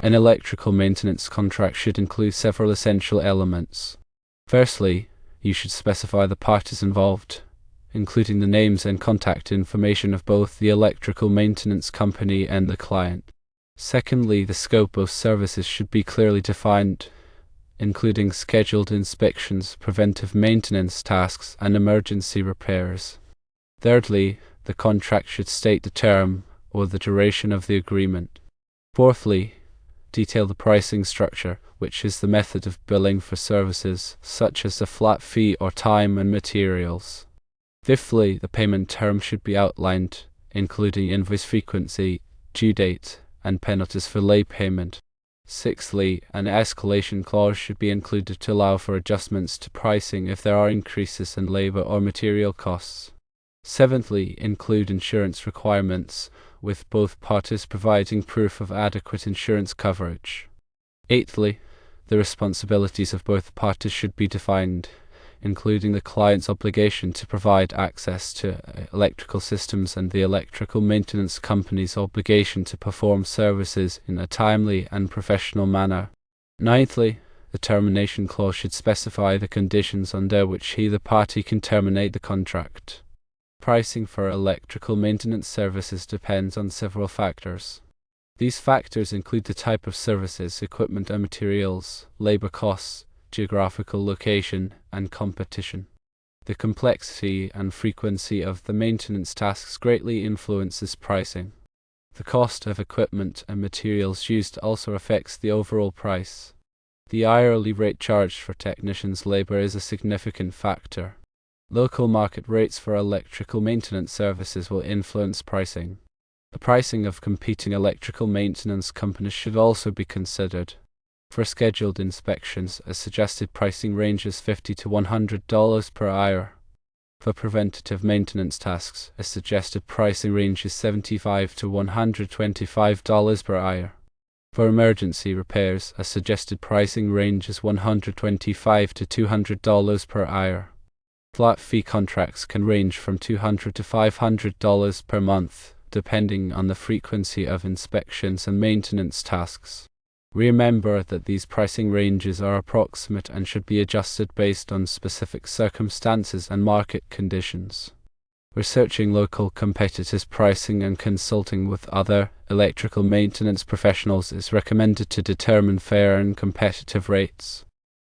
An electrical maintenance contract should include several essential elements. Firstly, you should specify the parties involved, including the names and contact information of both the electrical maintenance company and the client. Secondly, the scope of services should be clearly defined, including scheduled inspections, preventive maintenance tasks, and emergency repairs. Thirdly, the contract should state the term or the duration of the agreement. Fourthly, detail the pricing structure, which is the method of billing for services, such as a flat fee or time and materials. Fifthly, the payment term should be outlined, including invoice frequency, due date, and penalties for late payment. Sixthly, an escalation clause should be included to allow for adjustments to pricing if there are increases in labor or material costs. Seventhly, include insurance requirements, with both parties providing proof of adequate insurance coverage. Eighthly, the responsibilities of both parties should be defined, including the client's obligation to provide access to electrical systems and the electrical maintenance company's obligation to perform services in a timely and professional manner. Ninthly, the termination clause should specify the conditions under which either party can terminate the contract. Pricing for electrical maintenance services depends on several factors. These factors include the type of services, equipment and materials, labor costs, geographical location, and competition. The complexity and frequency of the maintenance tasks greatly influences pricing. The cost of equipment and materials used also affects the overall price. The hourly rate charged for technicians' labor is a significant factor. Local market rates for electrical maintenance services will influence pricing. The pricing of competing electrical maintenance companies should also be considered. For scheduled inspections, a suggested pricing range is $50 to $100 per hour. For preventative maintenance tasks, a suggested pricing range is $75 to $125 per hour. For emergency repairs, a suggested pricing range is $125 to $200 per hour. Flat fee contracts can range from $200 to $500 per month, depending on the frequency of inspections and maintenance tasks. Remember that these pricing ranges are approximate and should be adjusted based on specific circumstances and market conditions. Researching local competitors' pricing and consulting with other electrical maintenance professionals is recommended to determine fair and competitive rates.